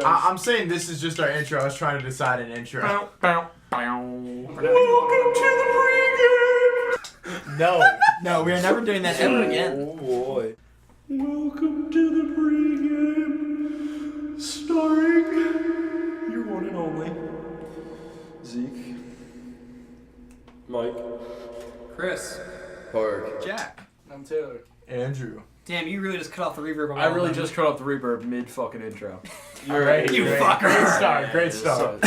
goes. I'm saying this is just our intro. I was trying to decide an intro. Welcome to the pregame. No, we are never doing that ever again. Oh boy. Welcome to the pregame, starring your one and only Zeke, Mike, Chris. Park. Jack. I'm Taylor. Andrew. Damn, you really just cut off the reverb on I really just cut off the reverb mid fucking intro. All right, You great. fucker. Great start. Great start.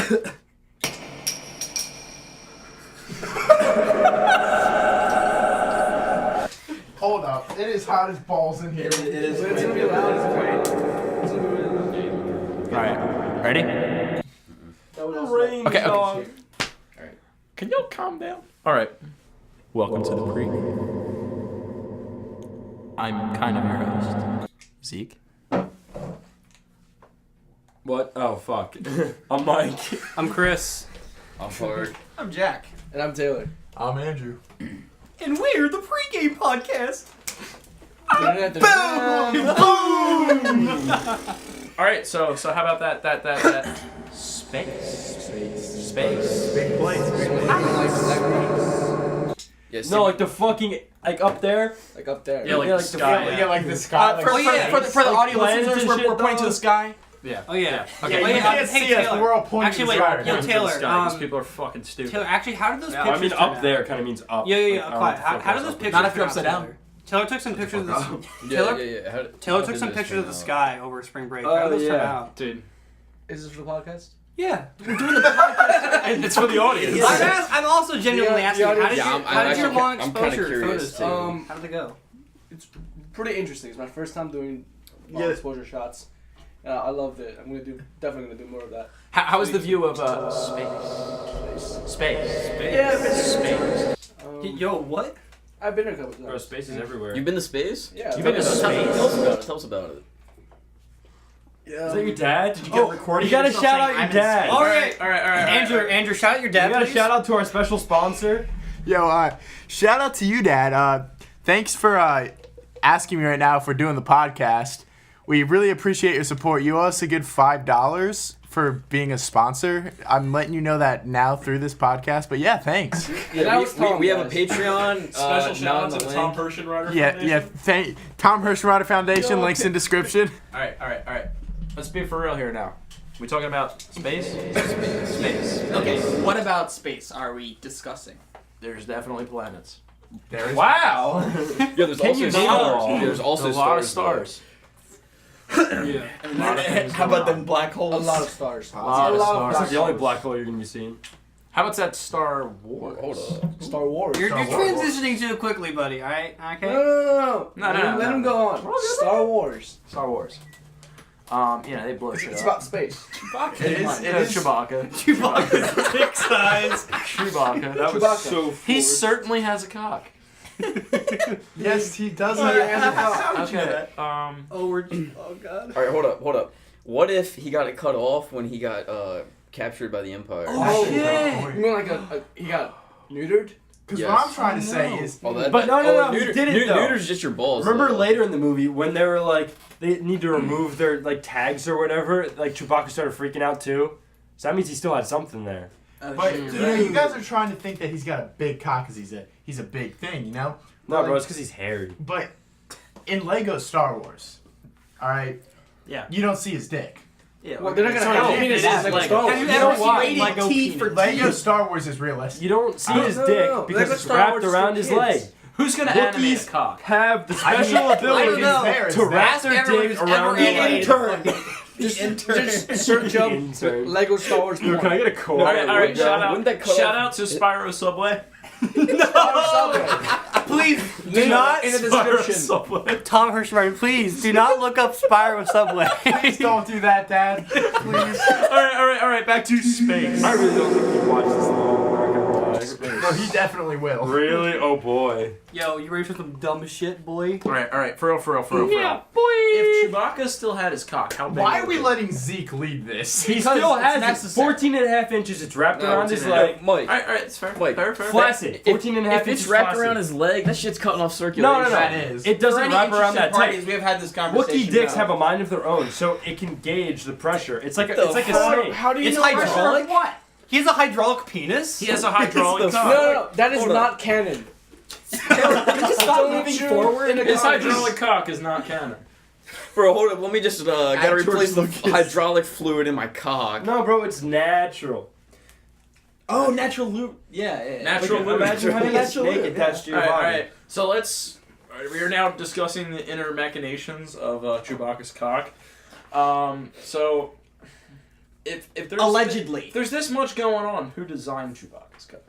Hold up. It is hot as balls in here. It is. It's gonna be loud as Alright, ready? Rain Okay, dog. okay. Alright. Can y'all calm down? Alright. Welcome to the pregame. I'm kind of your host, Zeke. What? Oh fuck. I'm Mike. I'm Chris. I'm Park. I'm Jack. And I'm Taylor. I'm Andrew. And we're the Pregame Podcast. Alright, so how about that space. Big place. Yes. No, like the fucking up there. Like up there. Yeah, like Yeah, the like the sky. Yeah, like the sky. For the Like audio planets listeners, and we're shit, pointing to the dog. sky. Yeah. Oh yeah. Okay, Oh, you yeah. can't Hey, see us, Taylor. but we're all pointing Actually, to wait. the sky. Yo, Taylor. These people are fucking stupid. Taylor. Actually, how did those I pictures? mean, turn up out? there kind of means up. Yeah. Like, I don't Quiet. know How what the do fuck those else. pictures? Not if you're turn out, upside down. Taylor? Taylor took some pictures of the. Yeah. Taylor. How Taylor did took some this pictures turn of the out? sky over spring break. How Oh did those turn yeah, out? dude. Is this for the podcast? Yeah. It's for the audience. I'm also genuinely asking. How did Yeah, your I'm how did your actually- long I'm kinda exposure curious, photos? too. How did they go? It's pretty interesting. It's my first time doing long Yeah. exposure shots. I loved it. I'm definitely gonna do more of that. How was the view of space? Yeah, I've been Space. Yo, what? I've been there a couple Bro, times. space is everywhere. You've been to space? Yeah, You've been to space? Tell us about it. Is that your dad? Did you get recording? You gotta yourself shout saying, out your "I'm in dad." space"? All right. All right. Andrew, shout out your dad, We gotta please. shout out to our special sponsor. Yo, shout out to you, Dad. Thanks for asking me right now if we're doing the podcast. We really appreciate your support. You owe us a good $5 for being a sponsor. I'm letting you know that now through this podcast. But yeah, thanks. Yeah, we have a guys. Patreon. Special shout out not to on the the Tom link. Hirschenrider Yeah, Foundation. Tom Hirschenrider Foundation. Yo, Links in description. All right. Let's be for real here now. We talking about space? Space. Okay, what about space are we discussing? There's definitely planets. There is Wow. Yeah, there's Can you also name stars. them all? There's also There's a lot of stars. stars. How about them black A holes? lot of stars. A lot of stars. black It's the only holes. black hole you're gonna be seeing. How about that Star Wars? Hold up. Star Wars. You're Star Wars. transitioning too quickly, buddy. All right. Okay. No. No. Let him go on. Star Wars. Star Wars. They blow shit It's up. about space. It is. Chewbacca. Chewbacca's big size. Chewbacca. That was Chewbacca. so. He certainly has a cock. Yes, he does. Okay. Oh God. All right, hold up. What if he got it cut off when he got captured by the Empire? Oh, shit. You mean like he got neutered? Because Yes. what I'm trying to say is, Oh, that, But no, he neuter, did it, though. Neuter's just your balls. Remember though. later in the movie when they were like they need to remove their like tags or whatever? Like Chewbacca started freaking out too. So that means he still had something there. but you guys are trying to think that he's got a big cock because he's a big thing, you know? No, bro, it's because he's hairy. But in Lego Star Wars, all right, Yeah. you don't see his dick. Yeah. Well, they're not gonna So, have it penises is like Lego. Star Wars. Have you You ever know why? seen Lego T for Lego Star Wars is realistic. You don't see his No, dick no. because Lego it's Star wrapped Wars is around for his kids. leg. Who's gonna animate a Wookiees cock? have the special ability know. to wrap their Everyone dick who's around ever their leg. Intern. Just search up Intern. Lego Star Wars. Dude, can I get a quote? No, All right. wouldn't Shout that out. cut Shout off- out to Spyro Subway. Please Do not in the Spyro description. Subway. Tom Hirschenrider, please do not look up Spyro Subway. Please don't do that, Dad. Please. All right. Back to space. I really don't think you watched this long. I'm not gonna lie. No, he definitely will. Really? Oh boy. Yo, you ready for some dumb shit, boy? All right, for real. Yeah, boy. If Chewbacca still had his cock, how big? Why would are we it be? letting Zeke lead this? He Because still it's has it. necessary. 14 and a half inches. It's wrapped No, around it's his in there. leg. Mike. All right, it's fair. Mike. Fair. Flaccid. 14 and a half If inches it's wrapped flaccid. around his leg, that shit's cutting off No, circulation. no, no. That is. It doesn't For any wrap around interested that parties, tight. we have had this conversation. Wookiee dicks about- have a mind of their own, so it can gauge the pressure. It's like a The snake. How do you It's know hydraulic? What? He has a hydraulic penis? He has a hydraulic It's the cock. No, that is Hold not canon. Stop moving forward. His hydraulic cock is not canon. Bro, hold up. Let me just gotta George replace the Lucas. hydraulic fluid in my cock. No, bro, it's natural. Oh, natural lube. Yeah. Natural lube. Imagine having a Natural snake lube, attached to All your right, body. all right. So we are now discussing the inner machinations of Chewbacca's cock. So if there's Allegedly. if there's this much going on, who designed Chewbacca's cock?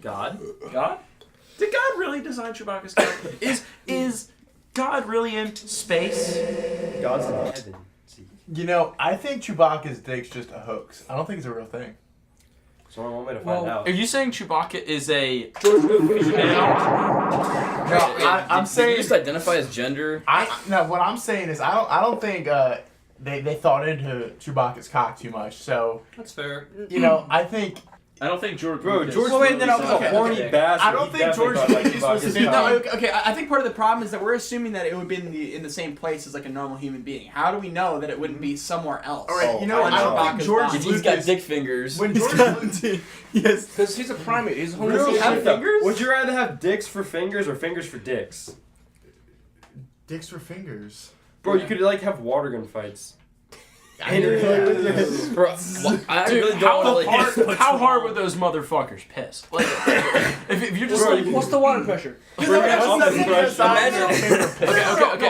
God? God? Did God really design Chewbacca's cock? Is God really in space? God's in heaven. You know, I think Chewbacca's dick's just a hoax. I don't think it's a real thing. Someone want me to find out. Are you saying Chewbacca is a I'm Did saying you just identify his gender? what I'm saying is I don't think they thought into Chewbacca's cock too much. So That's fair. you know, I think I don't think George. Bro, Lucas- George Well, wait, Lucas no, is okay, a horny okay. bastard. I don't He think definitely George thought like Lucas was Chewbacca's the- cock. No, okay. I think part of the problem is that we're assuming that it would be in the same place as like a normal human being. How do we know that it wouldn't be somewhere else? all right. You know, on I don't think Chewbacca's George body? If he's got Lucas. dick fingers. When George Lucas, Yes, because he's a primate. He's a Real homosexual. shit, though. fingers? Would you rather have dicks for fingers or fingers for dicks? dicks for fingers. Bro, you could like have water gun fights. I hear you. Bro, I Dude, really don't want to like. how hard would those motherfuckers piss? Like, if you're just Bro, like, What's the water pressure? okay,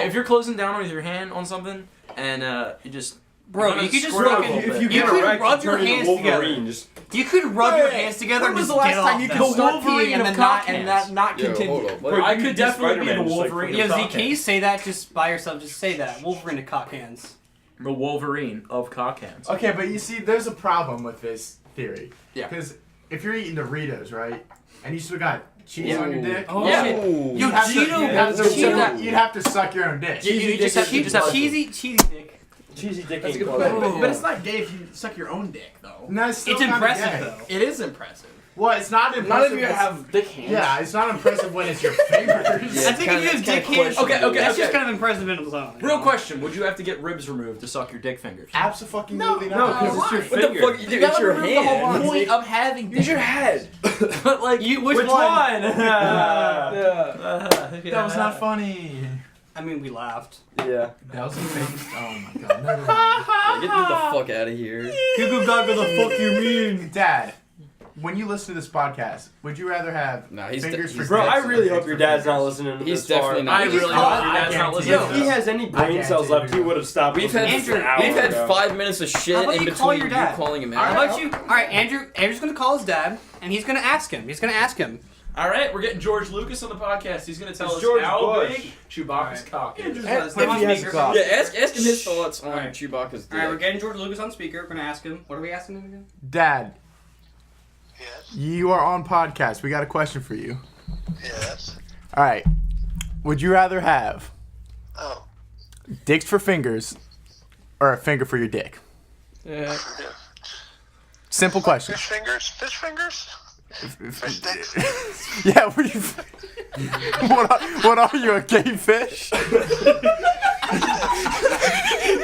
if you're closing down with your hand on something and you just Bro, you're gonna you could just squirt out a fucking- little bit. If you You get could erect, rub you turn your into hands Wolverine. together. Just You could rub your Wait, hands together When and was just the last get time off you them. could start Wolverine peeing and of then cock not hands. not Yo, continue? hold up. Bro, What? I you could be definitely be the Spider-Man, just like Wolverine fucking of Yo, cock Zeke, can you hands. say that just by yourself? Just say that. Wolverine to cock hands. The Wolverine of cock hands. Okay, but you see, there's a problem with this theory. Yeah. Because if you're eating Doritos, right, and you still got cheese on your dick, Oh, Yeah. shit. Ooh. Yo, you'd have to- Cheeto. you'd have to- Cheeto. you'd have to suck your own dick. You just have Cheesy dick. cheesy dick. That's a ain't good close. point. But it's not gay if you suck your own dick, though. No, it's still It's kinda impressive gay. though. It is impressive. Well, it's not Not impressive. if you have dick hands. Yeah, it's not impressive when it's your fingers. Yeah, I think if you have dick hands, Okay, okay, that's okay. just kind of impressive in its own. Real question: would you have to get ribs removed to suck your dick fingers? Absolutely No, not. because it's your What the finger. fuck you do? It's your remove the whole hand. point of having dick. Use your head. But like, You, Which one? Yeah. That was not funny. I mean, we laughed. Yeah. That was amazing. Oh my god. Never mind. Yeah, get me the fuck out of here. Google Gaga, the fuck you mean? Dad, when you listen to this podcast, would you rather have Nah, he's fingers de- for he's Bro, I dicks or really dicks hope for your dad's not fingers? listening to He's this far. definitely not. I really Oh, hope your I dad's not guarantee listening. If he has any brain guarantee cells left, you he would have stopped. We've had listening for an hour we've had ago. 5 minutes of How shit about in you call between your you dad? calling him How out. about you? All right, Andrew's gonna call his dad, and he's gonna ask him. All right, we're getting George Lucas on the podcast. He's gonna tell It's us George how Bush. big Chewbacca's cock is. Put him on If he has a speaker. cock. Yeah, ask him his thoughts on Alright. Chewbacca's All right, we're dick. getting George Lucas on speaker. We're gonna ask him. What are we asking him again? Dad, Yes, you are on podcast. We got a question for you. yes. All right. Would you rather have Oh, dicks for fingers or a finger for your dick? Yeah. Simple question. fish fingers? Fish fingers? Fish sticks? Yeah. What are you? What are you, a gay fish?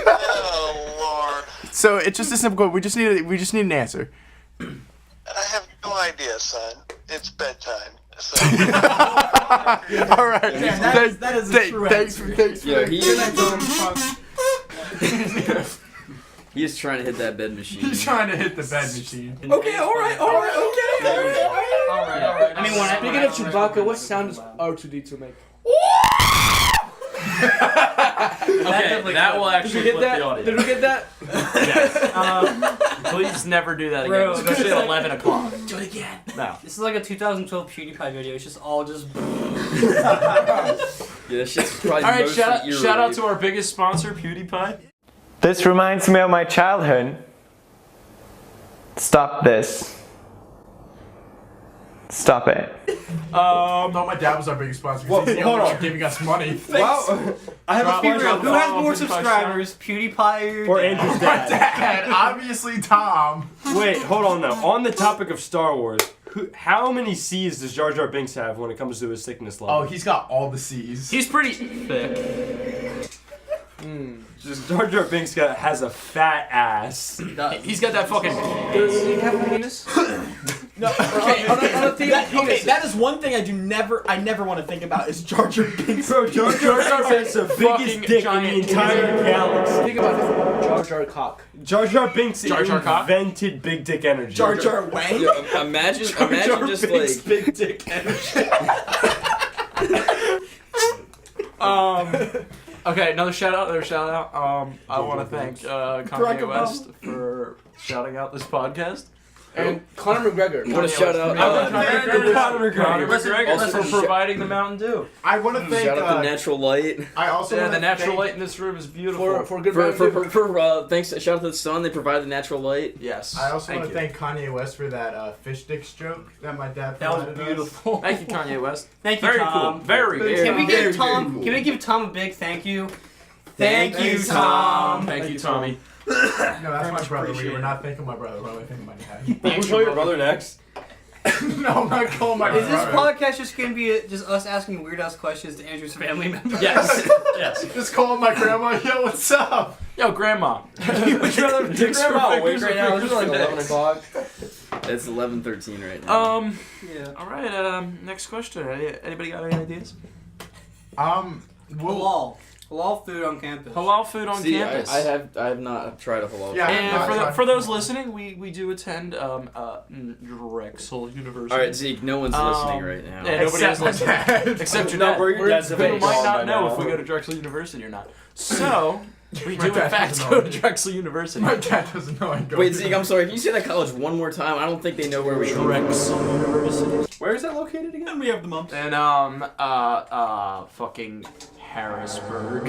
Oh, Lord. So it's just a simple question. We just need an answer. I have no idea, son. It's bedtime. So, All right. that is a true thanks for Yeah, he is trying to hit that bed machine. He's trying to hit the bed machine. Okay, alright, okay. Alright. I mean, when Speaking of Chewbacca, what sound does R2D2 make? Okay, that will Did actually you get flip that? the audio. Did we get that? Please never do that again, Bro, especially this at is 11 o'clock. Do it again. No. This is like a 2012 PewDiePie video. It's just all just. Yeah, that shit's probably All right, mostly ear shout out rape. to our biggest sponsor, PewDiePie. This reminds me of my childhood. Stop this. Stop it. I thought my dad was our biggest sponsor. Well, He's the hold only on. one giving us money. Wow. I have a Let's be real. question. Who has more subscribers, PewDiePie Or Dad? Andrew's My dad. dad, obviously Tom. Wait, hold on though. On the topic of Star Wars, how many C's does Jar Jar Binks have when it comes to his thickness level? Oh, he's got all the C's. He's pretty thick. Just Jar Jar Binks has a fat ass. He's got that fucking. Does he have a penis? No, okay, on a theme of penis, that is one thing I never want to think about is Jar Jar Binks. Bro, Jar Jar Binks is the biggest dick in the entire galaxy. Think about this. Jar Jar cock. Jar Jar Binks Jar Jar cock? invented big dick energy. Jar Jar Wang. Yeah, imagine just Binks like big dick energy. Okay, another shout out. I want to thank Barack Kanye Obama. West for shouting out this podcast. And Conor McGregor. I want to shout out. Conor McGregor Also for providing the Mountain Dew. I want to thank. Shout out the natural light. I also Yeah, want the to natural thank, light in this room is beautiful. For good Thanks. Shout out to the sun. They provide the natural light. Yes. I also want you. to thank Kanye West for that fish sticks joke that my dad That was provided us. beautiful. Thank you, Kanye West. Thank you, Very Tom. cool. Very, very. Can we Very, give Tom? very cool. Can we give Tom a big thank you? Thank you, you, Tom. Thank you, Tommy. No, that's my much brother. We appreciated. were not thanking my brother. We're only thanking my dad. We'll show your brother next. No, I'm not calling my Is this brother. podcast just gonna be just us asking weird ass questions to Andrew's family members? Yes. Yes. Just calling my grandma. Yo, what's up? Yo, Grandma. Would you rather dicks for Grandma, fingers wait or right now, fingers it's for like dicks? 11 o'clock. It's 11:13 right now. Yeah. All right. Next question. Anybody got any ideas? Halal. Halal food on campus. Halal food on See, campus. I have not tried a halal. Yeah, And for those listening, we do attend Drexel University. All right, Zeke. No one's listening right now. Yeah, nobody is Except my listening. dad. Except your No, dad. bro, your dad's a People big might dog not by know now. if we go to Drexel University or not. So, we My do in dad fact doesn't go know. to Drexel University. My dad doesn't know I go. Wait, Zeke. I'm sorry. Can you say that college one more time? I don't think they know where we go. Drexel University. Where is that located again? We have the mumps. And fucking Harrisburg,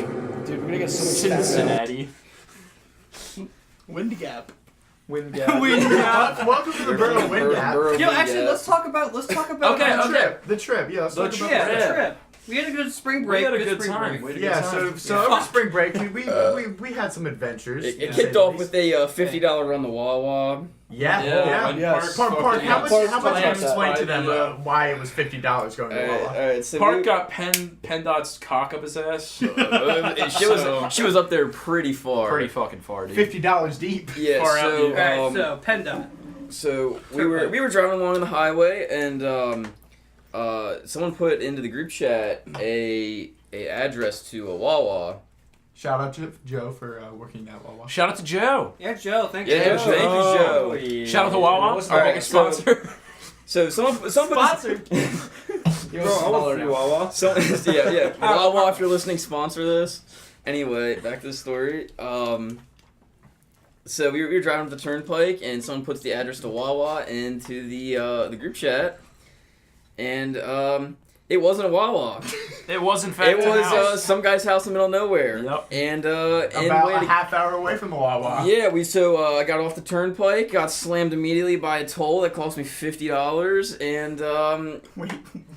Dude, we're gonna get so much Cincinnati. Wind Gap. Wind Gap. Welcome to the Borough Wind Gap. Yo, actually, let's talk about. Okay, okay. The trip. Yeah, let's The talk trip. about The that. trip. We had a good spring We break. had a good spring time. break. Yeah, so over spring break, we had some adventures. It to kicked say the off least. with a $50 run the Wawa. Yeah. Yes. Park, how much? Park- How much? Park- Explain to them Park- why it was $50 going to Wawa. Alright, so Park got PennDOT's cock up his ass. she was up there pretty far. Pretty fucking far, dude. $50 deep. Yeah, far out, so dude. Alright, so PennDOT. so we were driving along the highway and someone put into the group chat a address to a Wawa. Shout out to Joe for working at Wawa. Shout out to Joe. Yeah, Joe. Thank Yeah, you. thank you, Joe. yeah. Shout out to Wawa. What's Our the biggest so- sponsor. So someone put Sponsored. You're smaller now. Wawa. yeah. Wawa, if you're listening, sponsor this. Anyway, back to the story. So we were driving up the turnpike, and someone puts the address to Wawa into the group chat, and it wasn't a Wawa. It was in fact It a house. was some guy's house in the middle of nowhere. Yep. And About way a to- half hour away from the Wawa. Yeah, I got off the turnpike, got slammed immediately by a toll that cost me $50, and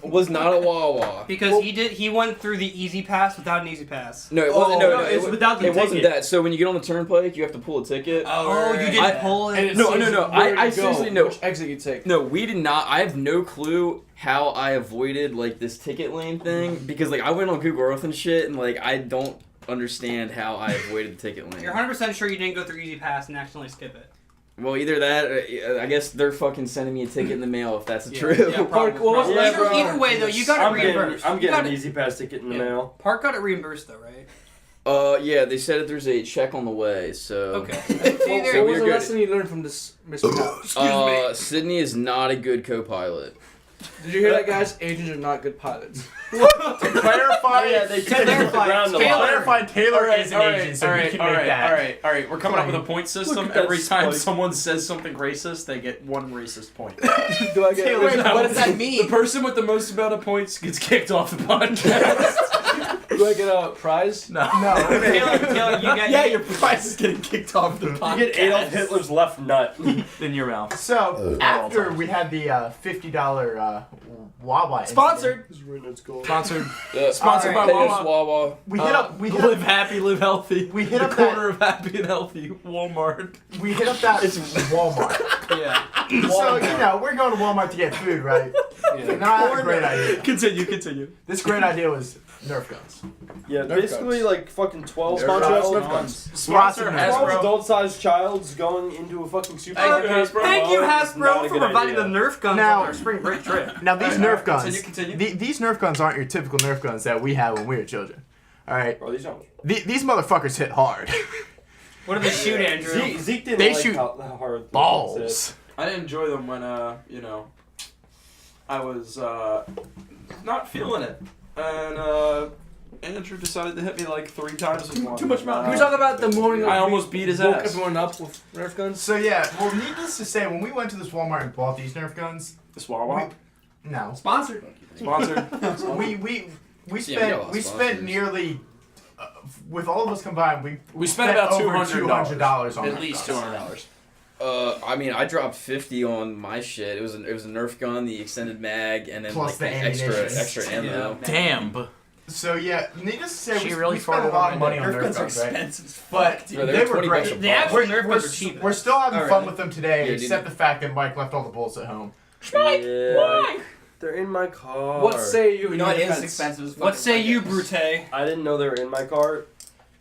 was not a Wawa. Because he went through the easy pass without an easy pass. No, it wasn't. No, it's it, without the it wasn't ticket. that. So when you get on the turnpike, you have to pull a ticket. Oh, you didn't I- pull it. No. I seriously know. Which exit you take? No, we did not. I have no clue how I avoided like this ticket lane thing because like I went on Google Earth and shit, and like I don't understand how I avoided the ticket lane. You're 100% sure you didn't go through easy pass and accidentally skip it. Well, either that, or, I guess they're fucking sending me a ticket in the mail if that's Yeah, true. yeah, probably. Well, Yeah, either, bro. either way, though, you got it reimbursed. I'm You getting got an it- easy pass ticket in the Yeah. mail. Park got it reimbursed, though, right? Yeah, they said that there's a check on the way, so. Okay. What Either- So was we're the good. lesson you learned from this Mr. House? Sydney is not a good co-pilot. Did you hear that, guys? Agents are not good pilots. To clarify, Yeah, they tend to hit the Clarify. ground a Taylor. lot. clarify Taylor is an agent, so he can make that. All right. We're coming up with a point system. at that Every time spike. someone says something racist, they get one racist point. Do I get Wait, what does that mean? The person with the most amount of points gets kicked off the podcast. Do I get a prize? No. Taylor, you get Yeah, your prize is getting kicked off the podcast. You get Adolf Hitler's left nut. in your mouth. So after we had the $50 Wawa Sponsored. Sponsored. Sponsored by Wawa. We hit up. We hit Live up. happy, live healthy. We hit the up corner of happy and healthy. Walmart. We hit up that Walmart. Yeah. So we're going to Walmart to get food, right? Yeah. Now that's a great idea. Continue. This great idea was Nerf guns. Yeah, Nerf basically guns. like fucking 12 Nerf sponsor guns. Nerf guns. Sponsor 12 Hasbro. adult-sized childs going into a fucking supermarket. Thank you, It's not Hasbro, a for good providing idea. the Nerf guns Now- on our spring break trip. Now these Nerf guns, Continue. These Nerf guns aren't your typical Nerf guns that we had when we were children. All right, Bro, these aren't. these motherfuckers hit hard. What do they shoot, Andrew? Zeke didn't They like shoot how hard the balls. I enjoy them when I was not feeling it, and Andrew decided to hit me like 3 times with one. Too much mouth. Can we talk about the morning of I almost beat his woke ass. everyone up with Nerf guns? So yeah, well, needless to say, when we went to this Walmart and bought these Nerf guns, This Wawa. no, Sponsored. Sponsored. we Yeah, we got spent nearly, with all of us combined, We spent about over $200 on At Nerf least guns. $200. I mean, I dropped 50 on my shit. It was a Nerf gun, the extended mag, and then Plus like the extra ammunition. ammo. Damn. So yeah, needless to say, She we really spent a farted lot on of my money on Nerf Nerf guns are guns, right? expensive as fuck. But Yeah, they were $20 great. a The actual Nerf guns are cheap. We're still having Oh, fun really? with them today, Yeah, except the fact that Mike left all the bullets at home. Yeah. They're in my car. What say you? You know it is expensive as fuck. What say you, Brute? I didn't know they were in my car.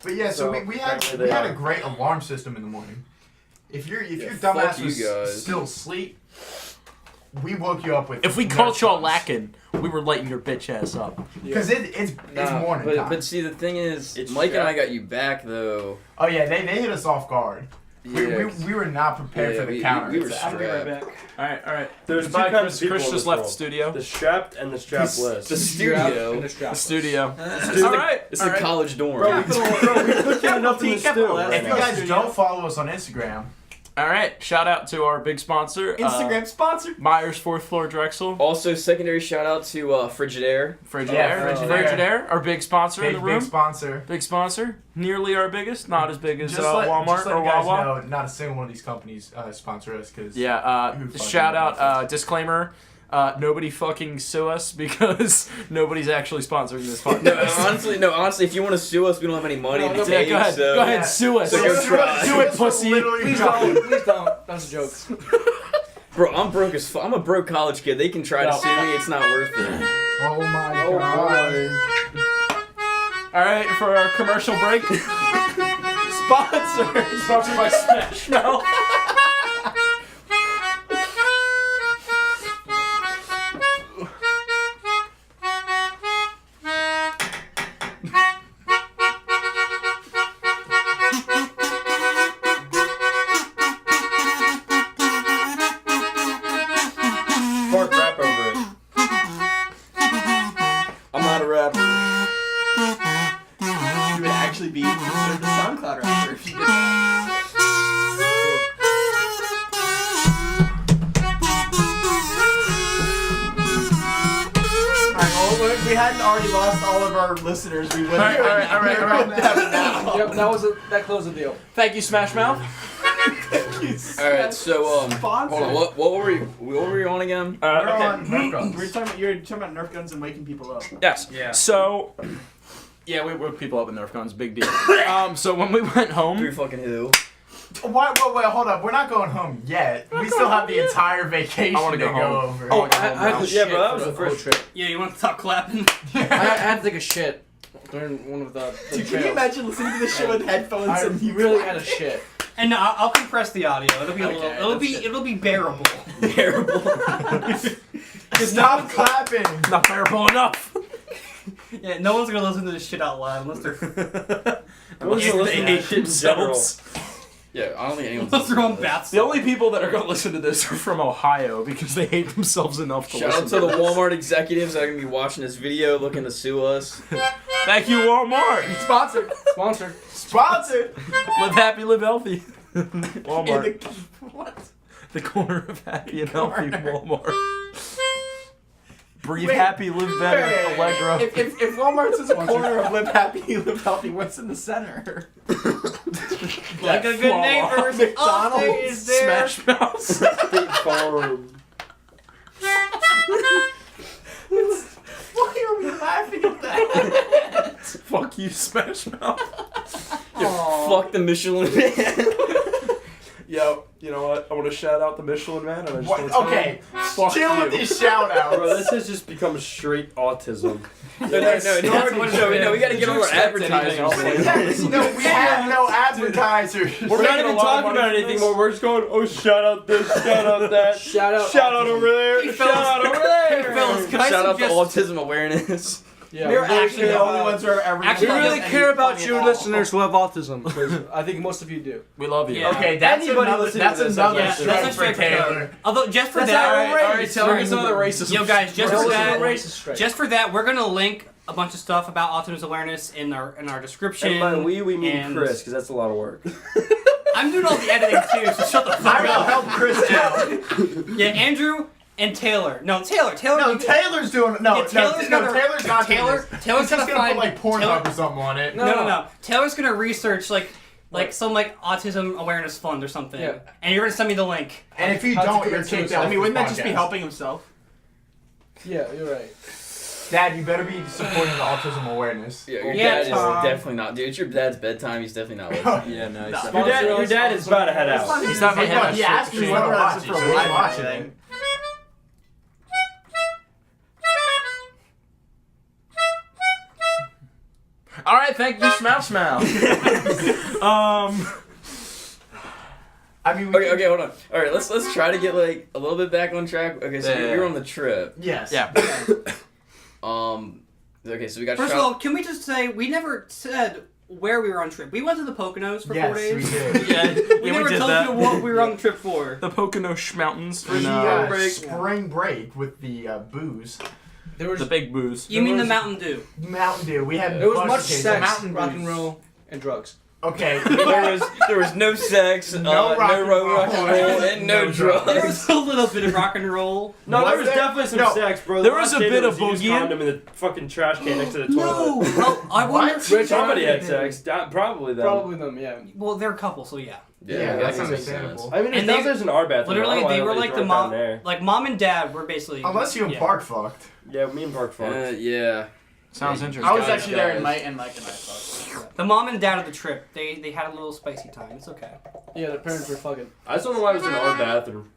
But yeah, so So, we had apparently we they had are. a great alarm system in the morning. If your fuck dumbass you was guys. still asleep, we woke you up with. If we Nerf caught y'all guns. lacking, we were lighting your bitch ass up. Because it's morning time. But see, the thing is, It's Mike and I strapped. got you back though. Oh yeah, they hit us off guard. Yeah, We were not prepared yeah, for the we counter. were I'll be right strapped. back. All right. There's Goodbye, two kinds Chris. of people Chris in just this left world. the studio. The strapped and the strapless. The studio. The studio. It's All the- right. It's the college dorm. Bro, we put enough in the stew. If you guys don't follow us on Instagram, All right. Shout out to our big sponsor, Instagram sponsored. Myers 4th Floor Drexel. Also, secondary shout out to Frigidaire. Frigidaire. Yeah, Frigidaire, our big sponsor in the room. big sponsor. Big sponsor. Nearly our biggest. Not as big as Just let Walmart or you guys Wawa. know, not a single one of these companies sponsor us because Yeah, Who fucking shout out, knows? disclaimer, nobody fucking sue us because nobody's actually sponsoring this podcast. No, honestly, if you want to sue us, we don't have any money to Yeah, take. go ahead, So go ahead, sue us. So go try. Do it, pussy. Please don't. Please don't. That's a joke. Bro, I'm broke as fuck. I'm a broke college kid. They can try to No. sue me. It's not worth it. oh my god. All right, for our commercial break. Sponsored by Smash Mouth. Mark, rap over it. I'm not a rapper. You would actually be considered a SoundCloud rapper if you did that. Alright, well, we hadn't already lost all of our listeners. We would All right. Yep, that closed the deal. Thank you, Smash Mouth. All right, so hold on. What were we on again? We're Okay. on Nerf guns. You're talking about Nerf guns and waking people up. Yes. Yeah. So, yeah, we woke people up with Nerf guns. Big deal. So when we went Through home, fucking who? Wait, hold up. We're not going home yet. We still have the entire vacation I wanna to go go home. over. Oh, I had to Yeah, shit but that for was the whole first trip. Yeah, you want to stop clapping? I had to take a shit during one of the Dude, can you trails. imagine listening to this shit with headphones I and you really had a shit. And I'll compress the audio. It'll be a Okay, little. It'll be bearable. Terrible. Stop clapping. not bearable enough. Yeah, no one's gonna listen to this shit out loud unless they're Unless If you they listen hate to it in general. themselves. Yeah, I don't think anyone's. unless they're on listening to baths. The only people that are gonna listen to this are from Ohio because they hate themselves enough to this. Shout listen out to the this. Walmart executives that are gonna be watching this video, looking to sue us. Thank you, Walmart. Sponsored. Sponsored. Sponsored. Live happy, live healthy. Walmart. What? The corner of happy and healthy Walmart. Breathe Wait, happy, live better, Wait. Allegra. If Walmart's is a corner of live happy, live healthy, what's in the center? Like a good neighbor, McDonald's, is there. Smash Mouth. State Farm. Why are we laughing at that? Fuck you, Smash Mouth. Fuck the Michelin Man. Yo, you know what? I want to shout out the Michelin Man, and I just want to Okay, fuck chill you. with these shout outs. Bro, this has just become straight autism. No, we gotta get all our advertisers. No, we have no advertisers. We're not even talking about anything more. We're just going, oh, shout out this, shout out that. Shout out. Shout out over there. Hey, Shout out over there. Hey, fellas, can I Shout out to suggest... autism awareness. Yeah, We're we really actually care the only about- ones who are ever. We Actually, really any care about funny you at all. listeners who have autism. 'Cause I think most of you do. We love you. Yeah. Okay, that's Anybody another. listening That's to this another has Yeah, that's a strike for straight for Taylor. Although, just for That's that... not Alright, tell me another racist. Yo, guys, just for Tell us that... about racist strike. Just for that, we're gonna link a bunch of stuff about autism awareness in our description. And by we mean and- Chris, because that's a lot of work. I'm doing all the editing too, so shut the fuck I will up. help Chris out. Yeah, Andrew and Taylor. No, Taylor. No, you- Taylor's doing. No, Yeah, Taylor's no, gonna- Taylor's not doing Taylor- this. Taylor's He's just gonna find- put like Pornhub or something on it. No. Taylor's gonna research like some autism awareness fund or something, Yeah. and you're gonna send me the link. And if you How to don't, commit you're kicked suicide. out. I mean, wouldn't that of just be podcast. helping himself? Yeah, you're right. Dad, you better be supporting the autism awareness. Yeah, your Yeah, dad Tom. is definitely not. Dude, it's your dad's bedtime. He's definitely not listening. Yeah, no, No. Your dad is about to head out. He's not gonna have He that asked shit. me He's whether not or watching, not so he's he's watching watching. it. All right, thank you, Smouse Mouth. I mean, we Okay, hold on. All right, let's try to get like a little bit back on track. Okay, so Yeah. we were on the trip. Yes. Yeah. Okay, so we got First shot. of all, can we just say we never said where we were on trip? We went to the Poconos for 4 Yes, days. we did. Yeah, We never did told that. you what we were on the trip for. The Pocono Mountains For and the spring break with the booze. There was the big booze. You mean the was- Mountain Dew? Mountain Dew. We had there was bunch much of cases. sex, Mountain rock Dews. and roll, and drugs. Okay. there was no sex, No rock and roll, and no no drugs. There was a little bit of rock and roll. No, Was there was there? definitely some No. sex, bro. There The was last a day bit there of was a used boogieing. condom in the fucking trash can next to the toilet. No, well, I wonder. What? Somebody had sex. Probably them. Probably them, yeah. Well, they're a couple, so yeah. Yeah, that that's makes understandable. sense. I mean, it And does they- there's an R bathroom. Literally, I don't know they why were they like throw the it down mom, there. like mom and dad were basically. Unless you and yeah. Park fucked. Yeah, me and Park fucked. Yeah. Sounds interesting. I was Guys, actually there, guys. and Mike and I fucked. The mom and dad of the trip, they had a little spicy time. It's okay. Yeah, their parents were fucking. I just don't know why it was in our bathroom.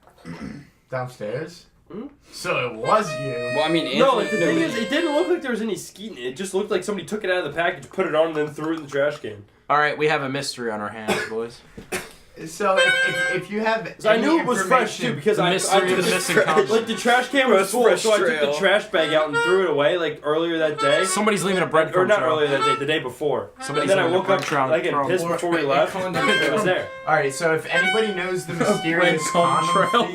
Downstairs? Hmm? So it was you. Well, I mean, Anthony, No, like, the thing is, it didn't look like there was any skeet in it. It just looked like somebody took it out of the package, put it on, and then threw it in the trash can. All right, we have a mystery on our hands, boys. So if you have So I any knew it was fresh information- too because The I mystery took of the the missing tra- condom. like the trash can was full, Fresh so I took trail. the trash bag out and threw it away like earlier that day. Somebody's leaving a Or breadcrumb not trail. earlier that day, the day before. Somebody's And then I leaving a woke up breadcrumb like getting pissed Or before we a left. condom It was there. All right, so if anybody knows the mysterious Breadcrumb condom trail.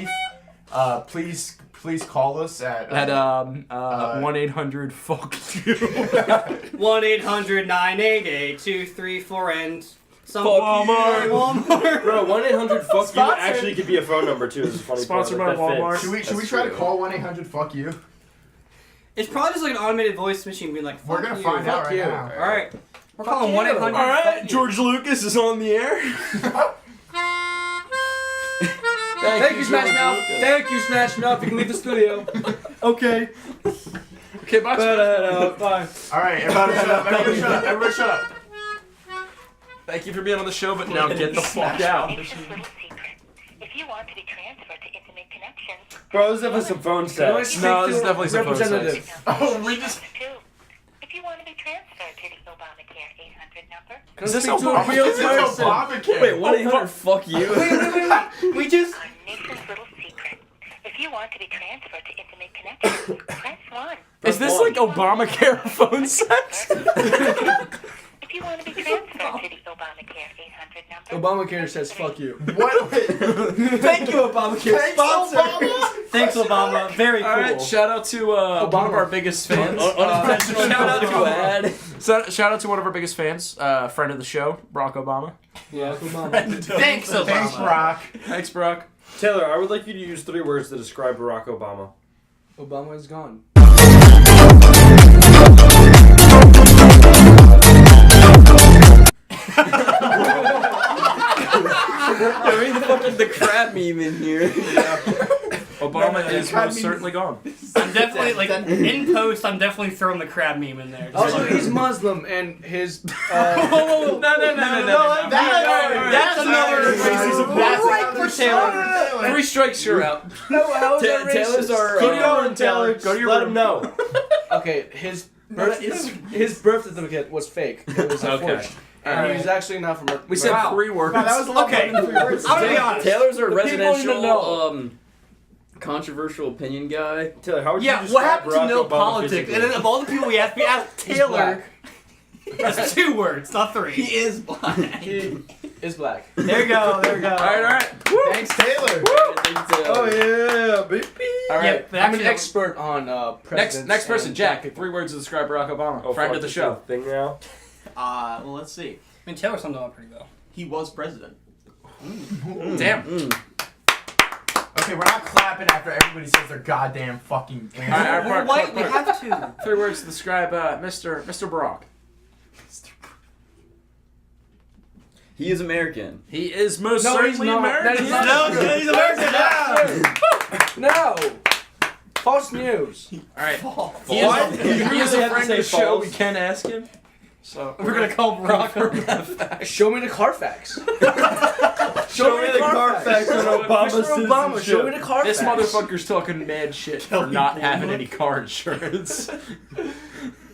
thief, please call us at At 1-800-FUCK you. 1-800-988-234 and some Walmart. Walmart. Bro, 1-800-FUCK you Sponsored. actually could be a phone number too. Is a funny Sponsored part. by That Walmart. fits. should we try to call 1-800-FUCK-YOU? It's probably just like an automated voice machine being like, We're "Fuck gonna you." find out right you. now. All right, we're calling you. 1-800. All right, fuck you. George Lucas is on the air. Thank you, Smash Mouth. Thank you, Smash Mouth. You can leave the studio. Okay. Okay, bye. Bye. All right, everybody shut up. Everybody shut up. Everybody shut up. Thank you for being on the show, but now get the fuck out. Here's a little secret. If you want to be transferred to intimate connections, Bro, this is definitely some phone sex. No, this is definitely some phone sex. representative. Oh, we just. If you want to be transferred to the Obamacare 800 number, Is this Speak to a Obama? real This is person. Obamacare. Wait, 1-800-FUCK you? We just. our nation's little secret. If you want to be transferred to intimate connections, press 1. Is this like Obamacare phone sex? If you want to be transferred to the Obamacare 800 number, Obamacare says fuck you. What? Thank you, Obamacare. Thanks, Obama. Thanks, Obama. Very cool. All right, shout out to one of our biggest fans. Unintentional shout out to political ad. Shout out to one of our biggest fans, friend of the show, Barack Obama. Yeah, Obama. Thanks, Obama. Thanks, Brock. Thanks, Barack. Taylor, I would like you to use 3 words to describe Barack Obama. Obama is gone. I mean, the crab meme in here. Obama is most certainly gone. I'm definitely like in post. I'm definitely throwing the crab meme in there. Also, he's Muslim and his. No. That's another racism. That's Right another for Taylor. shot. 3 strikes, you're out. How is that Taylor's racist? our. Keep going, Taylor. Go to your Let room. him know. Okay, his birth certificate was fake. It was Okay. forged. And he's actually not from. We said 3 words. Wow, that was a lot Okay. more than 3 words. I'm gonna be honest. Taylor's our The people need to know. residential controversial opinion guy. Taylor, how would you Yeah, what describe happened to Barack no Obama politics? physically? And then of all the people we asked Taylor. That's 2 words, not 3. He is black. He is black. There you go. All right. Thanks, Taylor. Oh yeah, baby. All right, Yeah, but I'm an actually- expert on presidents. Next person, and Jack. black 3 words to describe Barack Obama. Oh, Friend fuck, of the this show. is a thing now. Well, let's see. I mean, Taylor summed it up pretty well. He was president. Damn. Okay, we're not clapping after everybody says their goddamn fucking answer. All right, We're white. We have to. 3 words to describe Mr. Barack. He is American. He is most No, he's certainly not. American. That is not true. He's American. No. False news. All right. He is a- He is a have to friend say of the show. false. We can ask him. So We're gonna call Barack. Show me the Carfax. Show me the Carfax on Obama's Mr. Obama, citizenship. show me the Carfax. this motherfucker's talking mad shit for not having any car insurance.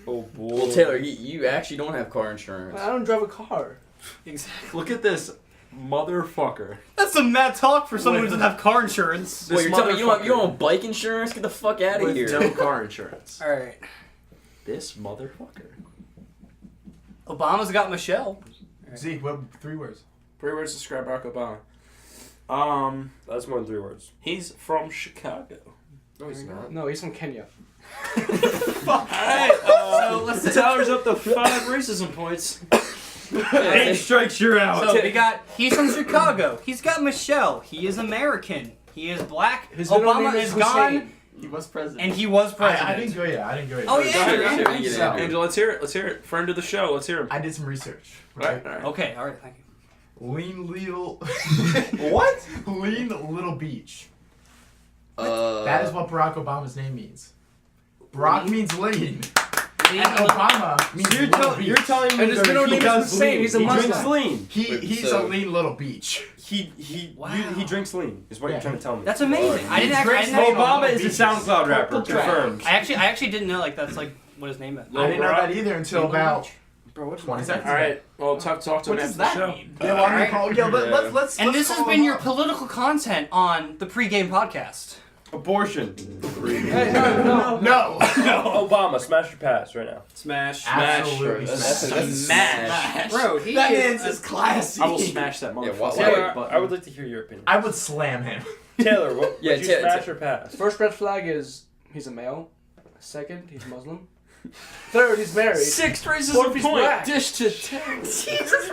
Oh boy. Well, Taylor, you actually don't have car insurance. I don't drive a car. Exactly. Look at this motherfucker. That's some mad talk for someone who doesn't have car insurance. Wait, This you're telling me you motherfucker don't have bike insurance? Get the fuck out of with here. no car insurance. All right. This motherfucker. Obama's got Michelle. Zeke, what 3 words? 3 words to describe Barack Obama. That's more than 3 words. He's from Chicago. No, he's not. No, he's from Kenya. Alright, So let's Tyler's up to 5 racism points. 8 strikes, you're out. So we got. He's from Chicago. He's got Michelle. He is American. He is black. His middle Obama name is Hussein. gone, He was president. and he was president. I didn't go yet. Oh, yeah. Go ahead, Yeah. we can get into it. Angel, let's hear it. Let's hear it. Friend of the show. Let's hear him. I did some research. Alright, alright. Okay. All right. Thank you. Lean little. What? Lean little beach. That is what Barack Obama's name means. Barack means lean. And Obama means So little beach. you're telling me And his that middle he name is does Hussein. lean. He's a He Muslim. drinks lean. He's So- a lean little beach. He drinks lean. Is what Yeah. you're trying to tell me. That's amazing. I didn't actually. Obama is a SoundCloud rapper. Confirmed. I actually didn't know like that's like what his name is. I didn't know that either until about Bro, what's 20 seconds. Alright, well, talk to What him does after the that show. mean? Yeah, well, I'm gonna call. Yeah, let's. And let's this has call been him your up. political content on the Pregame Podcast. Abortion. Hey, no. No. Obama, smash or pass right now. Smash. Absolutely. That's a Smash. Bro, he That is. man's is classy. I will smash that Yeah, motherfucker. Taylor, I would like to hear your opinion. I would slam him. Taylor, what Yeah, would you Ta- smash or pass? First red flag is he's a male. Second, he's Muslim. Third, he's married. 6 Fourth, racism he's point. black. Dish to 10. What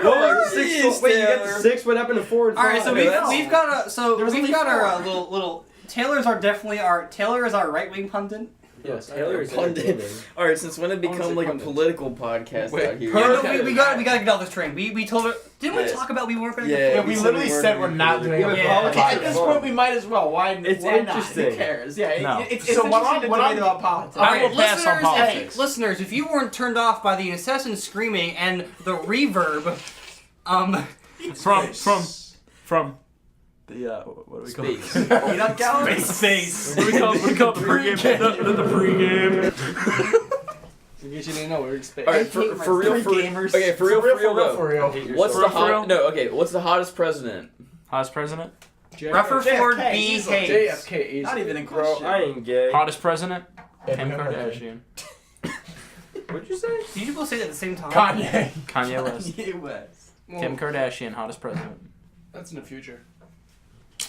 was the six? Wait, you got the 6. What happened to 4 and 5? All right, so we've got our four. little. Taylor is our right wing pundit. Yes, Taylor is Pundit. Alright, since when did it become like a pundit. political podcast Wait, out here? Yeah, no, Okay. we gotta get off this train. We told her. Didn't we Yeah. talk about we weren't gonna? Yeah. Yeah, we literally said we're not doing a Yeah. politics. At this point, we might as well. Why? It's why interesting. Not? Who cares? Yeah. No. It's So what interesting to I'm- debate about politics. All I right, will pass on politics. listeners, if you weren't turned off by the incessant screaming and the reverb, From the what do we call it? Space. Peanut gallery. space. What do we call the pregame? The pregame. In case you didn't know, we're in space. Alright, for real, gamers. okay, for real though. For real. What's the For real? what's the hottest president? Hottest president? Rutherford JFK, B. easily. Hayes. JFK, easy. Not even in Bro, question. I ain't gay. Hottest president? Kim Remember that. Kardashian. What'd you say? Did you both say that at the same time? Kanye. Kanye West. U.S. Well, Kim Kardashian, hottest president. That's in the future.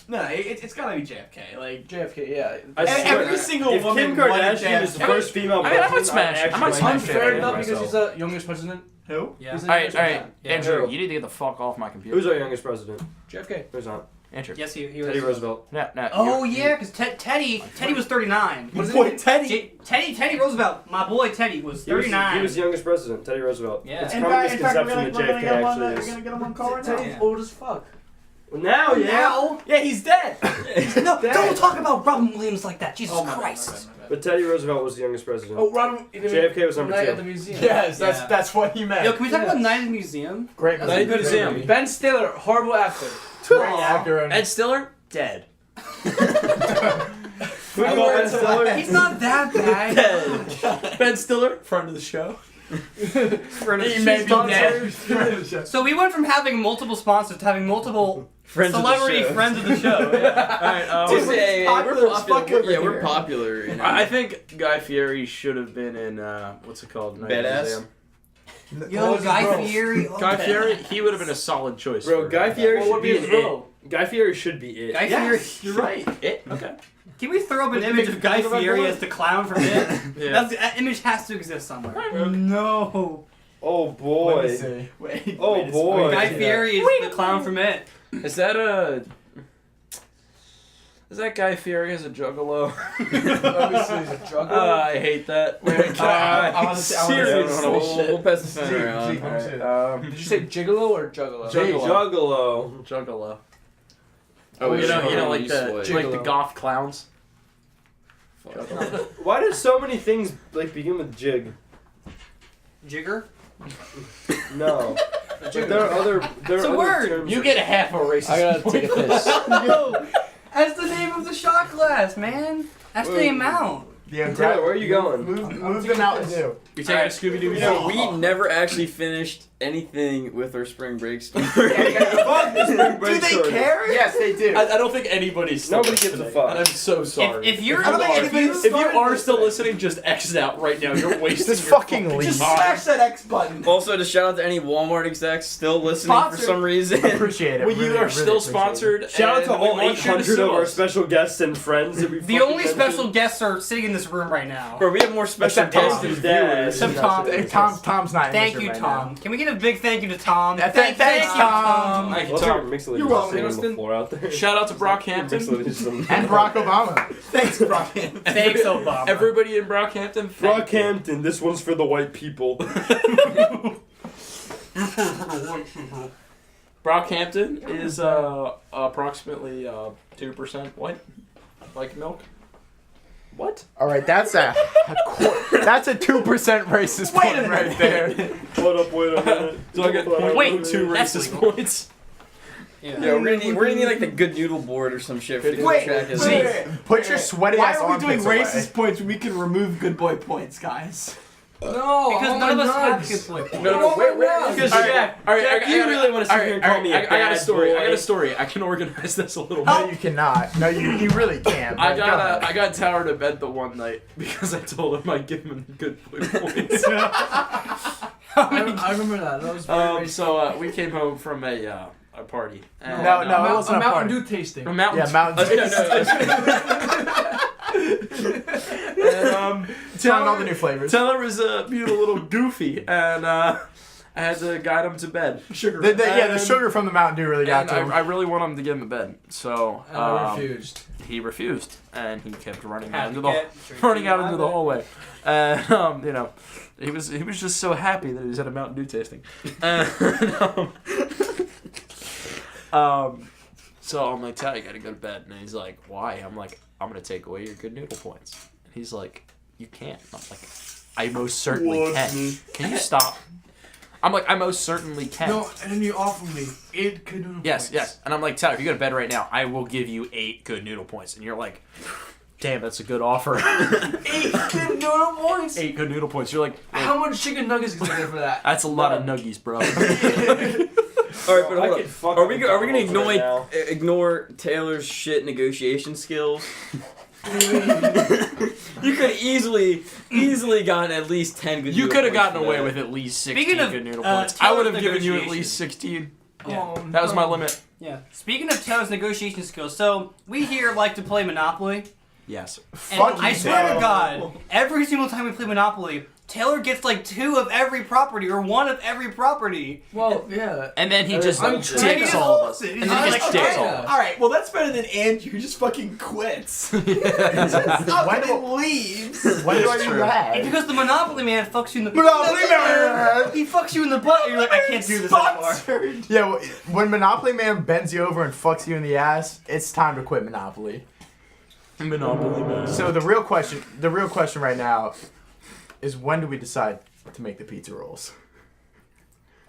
No, it's gotta be JFK. Like JFK, yeah. I swear, every single if woman Kim wanted Kardashian is the JFK. first female I mean, I might president, smash- I'd I might actually smash like to Unfair hate enough because he's myself. the youngest president. Who? Yeah. He's the Alright, youngest alright. president. Andrew, you need to get the fuck off my computer. Who's our youngest president? JFK. Who's not? Answer. Yes, he was. Teddy Roosevelt. No. Oh yeah, because Teddy was 39. Boy, Teddy. Teddy Roosevelt, my boy Teddy was 39. He was the youngest president, Teddy Roosevelt. Yeah. It's In a common fact, misconception that we're gonna JFK get him on actually We're is. gonna get him on call right now. Teddy's Yeah. old as fuck. Well, now, yeah. Now, Yeah, he's dead. no, don't talk about Robin Williams like that. Jesus Christ. But Teddy Roosevelt was the youngest president. Oh, Robin. JFK was number Night 2. at the museum. Yes, Yeah. that's what he meant. Yo, can we talk about Night at the Museum? Great Night at the Museum. Ben Stiller, horrible actor. Great actor. And Ed Stiller, dead. Who do you want, Ben Stiller? He's not that bad. Ben Stiller, friend of the show. he may be dead. So we went from having multiple sponsors to having multiple celebrity friends of the show. Yeah. Alright, Just say, popular we're as fuck popular. over Yeah, here. we're popular. You know? I think Guy Fieri should have been in, what's it called? Night at the Badass? Museum. Yo, Guy Fieri. Oh, Guy Fieri, he would have been a solid choice. Bro, for Guy that. Fieri Well, should what be be an his it. role? Guy Fieri should be it. Guy Fieri. You're right. It? Okay. Can we throw up an image of Guy Fieri as the clown from It? Yeah. That image has to exist somewhere. No. Oh, Let me boy. see. Wait. Oh, boy. Guy Fieri is the clown from It. Is that Guy Fieri as a juggalo? Let me see. He's a drug lord. I hate that. I want to see. Seriously. We'll pass the phone around. Zeke, let me see it. Did you say gigolo or juggalo? Juggalo. Juggalo. Oh, you know, sure, like you the sway. like the goth clowns. Why do so many things like begin with jig? Jigger? No. Like, there are other. There It's are a other word. terms. You get a half a racist. I gotta take a piss. No! That's the name of the shot glass, man. That's the amount. Yeah, Tyler, where are you going? Move them out and do. You taking a Scooby Doo? You know, we never actually finished anything with our spring break story. Fuck this spring break Do they story. care? Yes, they do. I don't think anybody's. Nobody gives a fuck. And I'm so sorry. If you're I don't think are- anybody's if you started are this still thing. listening, just exit out right now. You're wasting. Just your fucking leave. Just time. smash that X button. Also, to shout out to any Walmart execs still listening Sponsored. for some reason. Appreciate it. Well, you really, are really still appreciate it. sponsored. Shout out and to we all want you to 800 sue of our us. special guests and friends that we the only special guests are sitting in this room right now. Bro, we have more special Except guests Tom. than Dad. viewers. Except Tom. Hey, Tom's not in Thank this you, room right Tom. Can we get a big thank you to Tom? Thanks, Tom. Thank you, Well, Tom. Mixley You're just welcome, sitting on the Winston. floor out there. Shout out to Brockhampton. Mixley just now. And Barack Obama. Thanks, Brian. Thanks, Obama. Everybody in Brockhampton. thank you. Brockhampton, this one's for the white people. Brockhampton is approximately 2% white, like milk. What? All right, that's a 2% racist Wait a point minute. right there. Hold up, wait a minute. So I get Wait, 2 that's racist legal. points. Yeah. Yeah, we're gonna need like the good noodle board or some shit for the Wait, track. Put your sweaty Why ass are we doing armpits away. racist points when we can remove good boy points, guys? No, Because none of us have good point. No, wait. Because All right, Jack, all right, Jack, you really want to sit here and call me a I got a bad story. boy. I got a story. I can organize this a little No, bit. you cannot. No, you really can't. I but go ahead. got Tower to bed the one night because I told him I'd give him good points. I remember that. That was very racist. So we came home from a party. And, No, it A wasn't a Mountain party. Dew tasting. From Mountain. Yeah, Mountain Dew. And, Trying all the new flavors. Teller was being a little goofy, and I had to guide him to bed. Sugar. The sugar from the Mountain Dew really got And to him. I really want him to get him to bed, so And I refused. he refused, and he kept running Had out to into get running out into the drinking hallway. And you know, he was just so happy that he was at a Mountain Dew tasting. And, so I'm like, Ty, you gotta go to bed, and he's like, why? I'm like, I'm gonna take away your good noodle points. And he's like, you can't. I'm like, I most certainly can. Can you stop? I'm like, I most certainly can. No, and then you offered me 8 good noodle Yes, points. yes. And I'm like, Tyler, if you go to bed right now, I will give you 8 good noodle points. And you're like, damn, that's a good offer. 8 good noodle points? 8 good noodle points. You're like, How much chicken nuggets is there for that? that's a lot of nuggies, bro. All right, but I hold could up. fuck Are up we McDonald's gonna right now. ignore Taylor's shit negotiation skills? You could easily gotten at least 10 good. You noodle could have points gotten for away that. with at least 16 Speaking of, good noodle uh, points. I would have Taylor's given you at negotiation. least 16. Yeah. Oh, That was my no. limit. Yeah. Speaking of Taylor's negotiation skills, so we here like to play Monopoly. Yes. And I swear to God, every single time we play Monopoly, Taylor gets like 2 of every property or 1 of every property. Well, yeah. And then he just I'm takes all of us. And then he just takes all of us. All right, well that's better than Andrew who just fucking quits. Why leaves? Why do I do It's that? because the Monopoly Man fucks you in the Monopoly Man! He fucks you in the butt and you're like, I can't do this anymore. Yeah, when Monopoly Man bends you over and fucks you in the ass, it's time to quit Monopoly. Monopoly Man. So the real question right now is when do we decide to make the pizza rolls?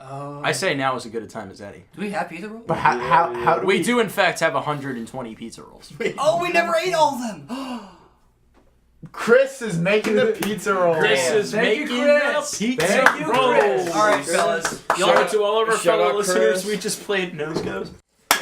I say now is as good a time as any. Do we have pizza rolls? But how do We do in fact have 120 pizza rolls. Oh, we never ate all of them. Chris is making the pizza rolls. Chris is Thank you, making Chris. the pizza Thank you, rolls. Chris. All right, fellas. Shout out to all of our Shout fellow out, listeners. Chris. We just played Nose Goes.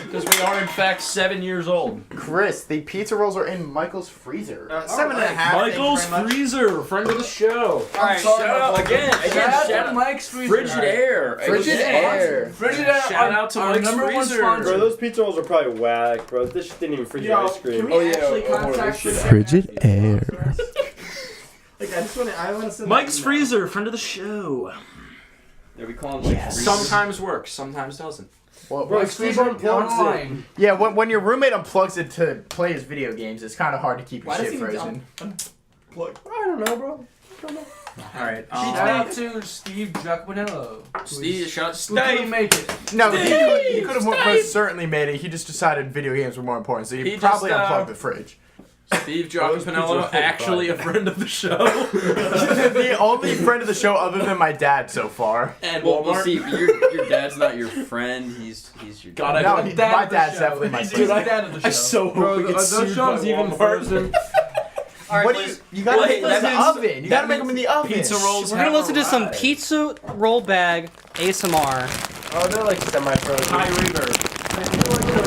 Because we are in fact 7 years old. Chris, the pizza rolls are in Michael's freezer. 7.5. Michael's Freezer, friend of the show. All right, Shout out again. Shout out to Mike's Freezer. Frigid Air. Frigid Air. Frigid Air. Shout out to our Mike's number 1 Freezer. sponsor. Bro, those pizza rolls are probably whack, bro. This shit didn't even freeze your ice cream. Can we Oh, yeah. actually Oh, contact shit. Frigid Air. Like I want to send Mike's Freezer, friend of the show. Yeah, we call him like Sometimes works, sometimes doesn't. Well, Bro, Mike's Steve Freezer unplugs online. yeah, when your roommate unplugs it to play his video games, it's kind of hard to keep your Why does shit he frozen. I don't know, bro. Alright. Shout out to Steve Giacominello. Steve, shout out to Who couldn't Steve. make it. No, he could have most certainly made it. He just decided video games were more important, so he He probably just, unplugged the fridge. Steve Those pizzas are Giacominello, 45. actually a friend of the show. The only friend of the show other than my dad so far. And Well, Walmart. see, your dad's not your friend. He's your God, dad. I No, hope- my dad's definitely my He's friend. the dad of the show. I so Bro, hope we get those sued by shows even Walmart. frozen. All right, What do boys. you gotta Wait, make those in that the means- oven. You gotta make them in the oven. Pizza rolls. We're gonna have listen to some arrived. pizza roll bag ASMR. Oh, they're like semi-frozen. High reverb.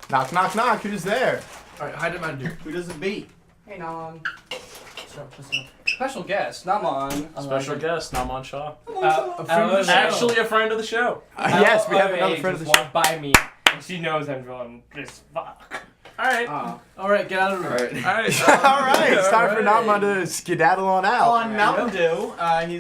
Knock, knock, knock. Who's there? Alright, hide it, man, dude. Who does it beat? Hey, Non. Special guest, Naman. Special guest, Naman Shah. A friend of the show. Actually a friend of the show. Yes, we have another friend of the show. walked by me, and she knows I'm going this fuck. Alright. Alright, get out of the room. Alright. All right, it's time for Nama to skedaddle on out. On Mountain Dew.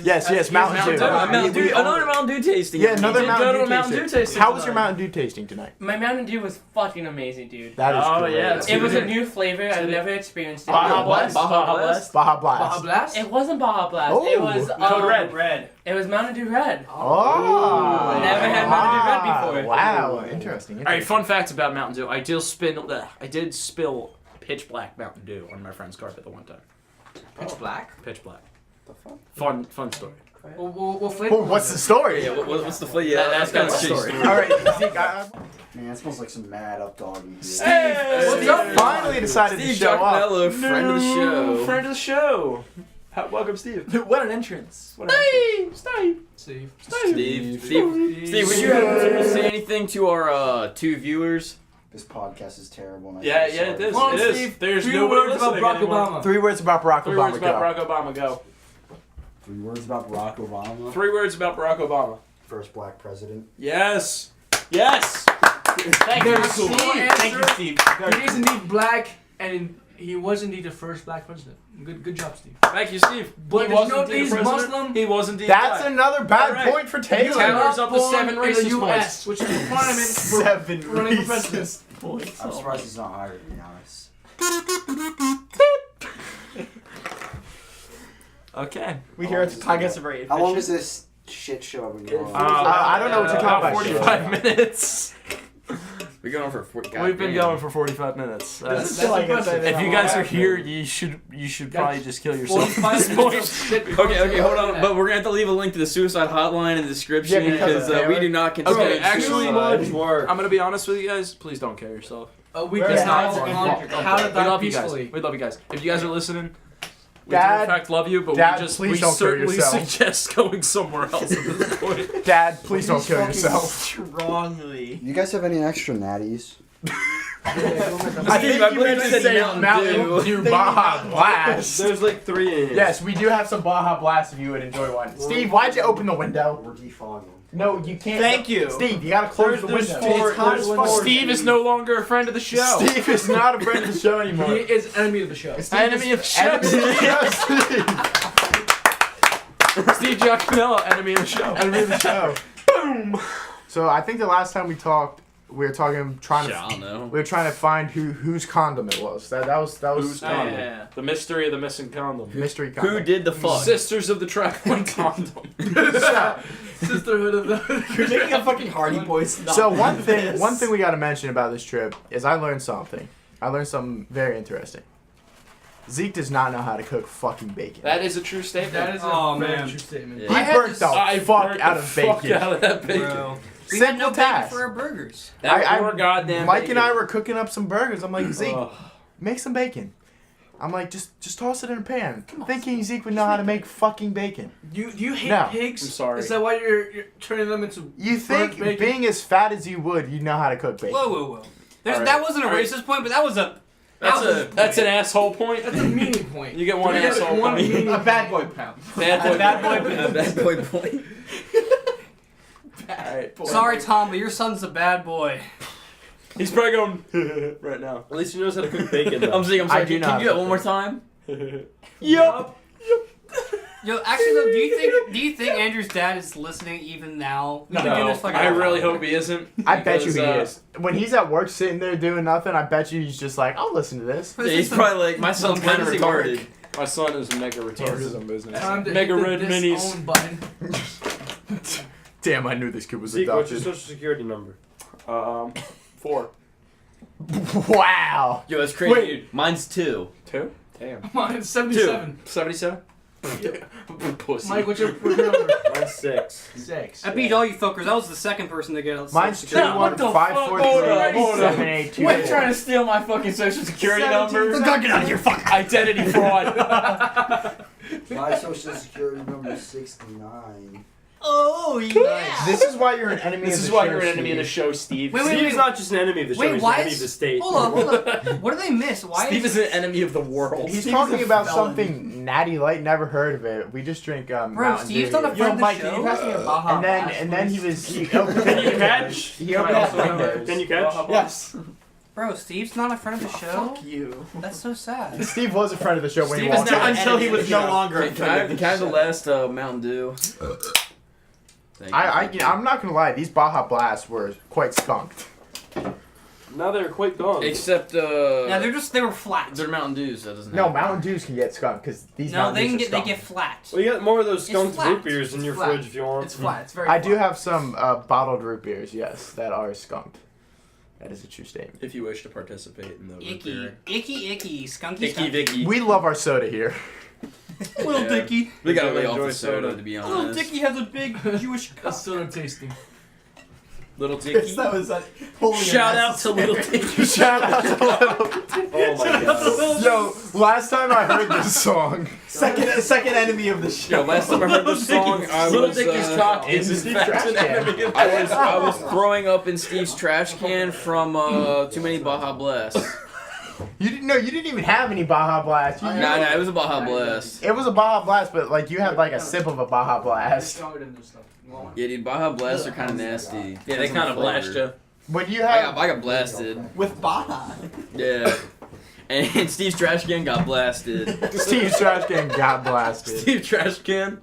Yes, Mountain Dew. Mountain Dew. Another Mountain Dew tasting. Yeah, another did Mountain go to Dew a Mountain tasting. Dew tasting How was your tonight. Mountain Dew tasting tonight? My Mountain Dew was fucking amazing, dude. That is Oh, great. yeah, It was a new flavor. I've never experienced it. Baja Blast. Baja Blast. Baja Baja Blast. Blast? It wasn't Baja Blast. Oh. It was Code Red. It was Mountain Dew Red. Oh. Never had Mountain Dew Red before. Wow, interesting. Alright, fun fact about Mountain Dew. I did spill pitch black Mountain Dew on my friend's carpet the one time. Pitch black? Pitch black. Fun story. What flavor? Oh, what's the story? Yeah, what's the flavor? Yeah, That's kind of shitty story. All right, Zeke, Man, it smells like some mad up doggy. Steve finally decided to Steve show up. Giacominello, friend of the show. Friend of the show. Welcome, Steve. What an entrance. Steve. Steve. Steve, would you have to say anything to our 2 viewers? This podcast is terrible. And I Yeah, feel yeah, it sorry. is. Come on, It is. Steve. There's 3 nobody words about listening Barack anymore. Obama. 3 words about Barack 3 Obama. words about go. Barack Obama. Go. 3 words about Barack Obama. 3 words about Barack Obama. First black president. Yes. Yes. Thank you, There's Steve. no Thank you, answer. Steve. He is indeed black, and he was indeed the first black president. Good job, Steve. Thank you, Steve. But He there's was no indeed he's the president. Muslim. He was indeed That's black. another bad All right. point for Taylor's Taylor. up to 7 in the racist US, points. which is a requirement for 7 running for president. racist points. I'm surprised he's not higher, to be honest. Okay. We hear it's a podcast of very How long is this shit show been going on? I don't know what you're talking about. 45 minutes. We're going for 40. We've been going for 45 minutes. That's impressive. If you guys are here, you should probably just kill yourself. 45 minutes. Okay, hold on. But we're going to have to leave a link to the suicide hotline in the description Yeah, because because of Taylor. we do not consider Okay, actually, suicide. I'm gonna be honest with you guys. Please don't kill yourself. We Yeah, can yeah, how to We die love you guys. peacefully. We love you guys. If you guys are listening, we Dad- do in fact love you, but Dad, we please don't kill certainly yourself. suggest going somewhere else at this point. Dad, please don't kill fucking yourself. strongly. You guys have any extra natties? I think you meant to say Mountain Dew Baja Blast. There's like 3 in here. Yes, we do have some Baja Blast if you would enjoy one. Steve, why'd you open the window? We're defogging. No, you can't. Thank you. Steve, you gotta close the window. It's hot as fuck. Steve is no longer a friend of the show. Steve is not a friend of the show anymore. He is enemy of the show. Enemy of the show. Enemy of Steve. Steve Giaconello, enemy of the show. Enemy of the show. Boom. So I think the last time we talked, we were trying I don't know. we were trying to find whose condom it was. That was Who's condom? yeah. The mystery of the missing condom. mystery condom. Who did the fuck? Sisters of the Traveling Condom. Sisterhood of the. You're making a fucking Hardy Boys. So one thing we got to mention about this trip is I learned something. I learned something very interesting. Zeke does not know how to cook fucking bacon. That is a true statement. That is Oh, a very man. true statement. Yeah. He I had burnt this- the I fuck burnt out the of fuck bacon. out of that bacon. Bro. We had no Simple bacon task. for our burgers. That poor goddamn Mike bacon. and I were cooking up some burgers. I'm like, Zeke, Ugh. make some bacon. I'm like, just toss it in a pan. Thinking Zeke would know how to make fucking bacon. You hate No. pigs? I'm sorry. Is that why you're turning them into? You think burnt bacon? being as fat as you would, you know how to cook bacon. Whoa. Alright. That wasn't a Alright. racist point, but that was a. That's an asshole point. That's a meaning point. You get one You get asshole one point. meaning A bad boy pound. Bad boy. Bad boy. A bad boy point. Alright. Sorry, Tom, but your son's a bad boy. He's probably going right now. At least he knows how to cook bacon. I'm Though. saying, I'm sorry. I do Can not. you do that one more time? Yup. Yo, actually, though, do you think Andrew's dad is listening even now? We've been doing this for like I an hour. really hope he isn't. I bet you because, he is. When he's at work sitting there doing nothing, I bet you he's just like, I'll listen to this. This Yeah, is he's some- probably like, my son's kind of Wednesday work. retarded. My son is mega This is retarded. some business. Time to Mega hit red this minis. own button. Damn, I knew this kid was Zeke, what's your adopted. social security number? 4. Wow. Yo, that's crazy. Wait. Dude. Mine's 2. 2? Damn. Mine's 77. 77? Pussy. Mike, what's your number? Mine's 6. 6. I beat all you fuckers. I was the second person to get a Mine's social security. What the fuck? Hold up, hold up. 215437824. Wait, trying to steal my fucking social security number? Get out of here, fuck! Identity fraud. My social security number is 69. Oh, yeah! This is why you're an enemy This of is the why show, you're an enemy of the Steve. show, Steve. Wait, Steve's not just an enemy of the show, Wait, he's why an enemy is- of the state. Hold up. What did they miss? Why Steve is an enemy of the world. He's Steve talking is a about felon. something natty light. Never heard of it. We just drink Mountain Steve's Dew not a here. friend Yo, of Mike, the can show? you pass me a Baja And then he was. He opened Can you the catch? He opened up Can windows. you catch? Yes. Bro, Steve's not a friend of the show? Fuck you. That's so sad. Steve was a friend of the show when he Steve is walked now in. an Until he enemy was of the no show. longer a Can I friend of have, the can I have the show. last Mountain Dew? Thank you. I'm not gonna lie. These Baja Blasts were quite skunked. Now they're quite gone. Except, Yeah, they were flat. they're Mountain Dews, that doesn't No, happen. Mountain Dews can get skunked because these No, Mountain they Dews can are get skunked. flat. Well, you got more of those skunked flat. root beers in your flat. fridge if you want. It's flat. It's very I flat. do have some bottled root beers, yes, that are skunked. That is a true statement. If you wish to participate in the root beer. Icky, skunky, Icky skunky. Vicky. We love our soda here. Little Yeah. Dicky. We gotta Enjoy lay off the soda. soda, to be Little honest. Dicky has a big Jewish cup. That's so tasty. Little Dicky. That was holy Shout out to Little Dicky. Shout out to Little. Oh my god. Yo, last time I heard this song, second enemy of the show. Yo, last time I heard this song, I Little was, Dicky's cock in is Steve's in fact trash an can. enemy of I was throwing up in Steve's trash can from too many Baja Blasts. you didn't even have any Baja Blast. You- Nah, it was a Baja Blast. It was a Baja Blast, but like you had like a sip of a Baja Blast. Yeah, dude, Baja Blasts are kind of nasty. Yeah, they kind of blast you. When you I have got blasted. With Baja. Yeah. And Steve's trash can got blasted. Steve's trash can got blasted. Steve Trash Can,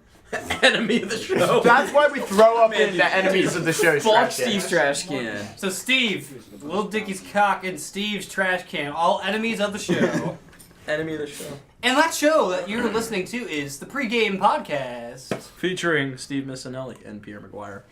enemy of the show. That's why we throw up Man, in the enemies of the show. Fuck trash can. Steve's trash can. So Steve, Little Dicky's cock, and Steve's trash can, all enemies of the show. Enemy of the show. And that show that you're listening to is the Pregame Podcast. Featuring Steve Missinelli and Pierre McGuire.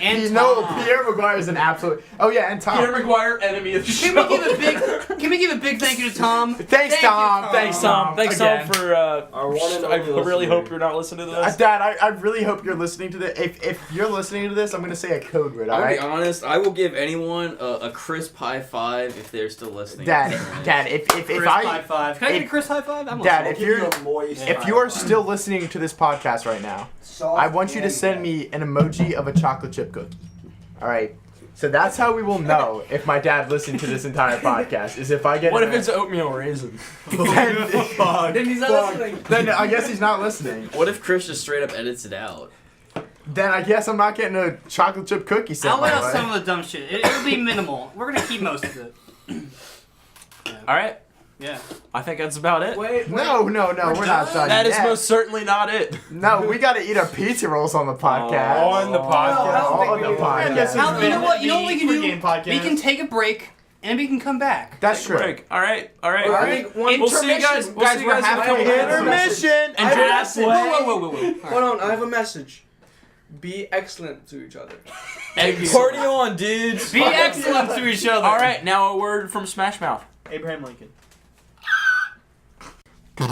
And You know, Tom. Pierre McGuire is an absolute. Oh yeah, and Tom. Pierre McGuire, enemy of the Can show. we give a big thank you to Tom? Thanks, Thank you, Tom. Thanks, Tom. Thanks, Tom, Again. for. Our one and I only really listener. hope you're not listening to this. Dad, I really hope you're listening to this. If you're listening to this, I'm gonna say a code word. I'll be Alright, honest, I will give anyone a crisp high five if they're still listening. Dad, if Chris high I, five. Can I get a if- Chris high five? I'm Dad, listening. if you are still listening to this podcast right now, I want you to send me an emoji of a chocolate chip cookie. All right. So that's how we will know if my dad listened to this entire podcast. Is if I get. What if it's oatmeal raisin? then, Then he's not listening. then I guess he's not listening. What if Chris just straight up edits it out? Then I guess I'm not getting a chocolate chip cookie set. I'll let my out way. some of the dumb shit. It'll be minimal. We're gonna keep most of it. All right. Yeah. I think that's about it. No, we're not done That is yet. most certainly not it. No, we got to eat our pizza rolls on the podcast. On the podcast. On the podcast. You know what? You know what we can do? Pregame Podcast. We can take a break and we can come back. That's true. Break. All right. I think one We'll see you guys. We'll see you guys in a couple minutes. Intermission. I have a message. Whoa. Hold on, I have a message. Be excellent to each other. Party on, dudes. Be excellent to each other. All right. Now a word from Smash Mouth. Abraham Lincoln. Do